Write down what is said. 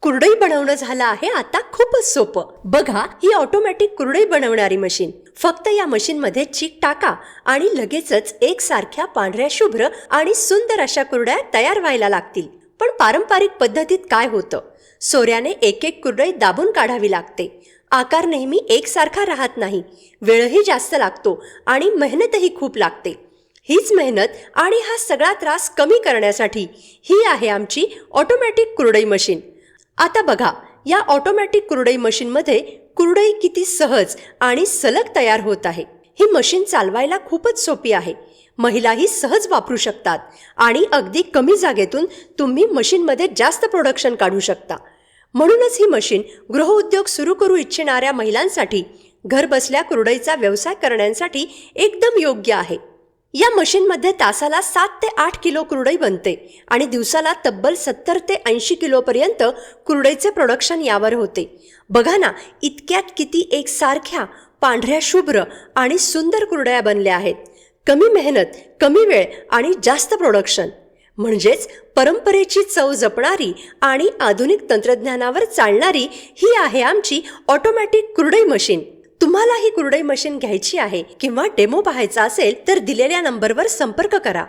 कुरडई बनवणं झालं आहे आता खूपच सोपं. बघा, ही ऑटोमॅटिक कुरडई बनवणारी मशीन. फक्त या मशीन मध्ये चीक टाका आणि लगेचच एकसारख्या पांढऱ्या शुभ्र आणि सुंदर अशा कुरड्या तयार व्हायला लागतील. पण पारंपरिक पद्धतीत काय होतं? सोऱ्याने एक एक कुरडई दाबून काढावी लागते. आकार नेहमी एकसारखा राहत नाही, वेळही जास्त लागतो आणि मेहनतही खूप लागते. हीच मेहनत आणि हा सगळा त्रास कमी करण्यासाठी ही आहे आमची ऑटोमॅटिक कुरडई मशीन. आता बघा, या ऑटोमॅटिक कुरडई मशीनमध्ये कुरडई किती सहज आणि सलग तयार होत आहे. ही मशीन चालवायला खूपच सोपी आहे. महिलाही सहज वापरू शकतात आणि अगदी कमी जागेतून तुम्ही मशीनमध्ये जास्त प्रोडक्शन काढू शकता. म्हणूनच ही मशीन गृहउद्योग सुरू करू इच्छिणाऱ्या महिलांसाठी, घर बसल्या कुरडईचा व्यवसाय करण्यासाठी एकदम योग्य आहे. या मशीनमध्ये तासाला 7 ते 8 किलो कुरडई बनते आणि दिवसाला तब्बल 70 ते 80 किलोपर्यंत कुरडईचे प्रोडक्शन यावर होते. बघा ना, इतक्यात किती एकसारख्या पांढऱ्या शुभ्र आणि सुंदर कुरडया बनल्या आहेत. कमी मेहनत, कमी वेळ आणि जास्त प्रोडक्शन. म्हणजेच परंपरेची चव जपणारी आणि आधुनिक तंत्रज्ञानावर चालणारी ही आहे आमची ऑटोमॅटिक कुरडई मशीन. तुम्हाला ही कुरडई मशीन घ्यायची आहे किंवा डेमो पाहायचा असेल तर दिलेल्या नंबरवर संपर्क करा.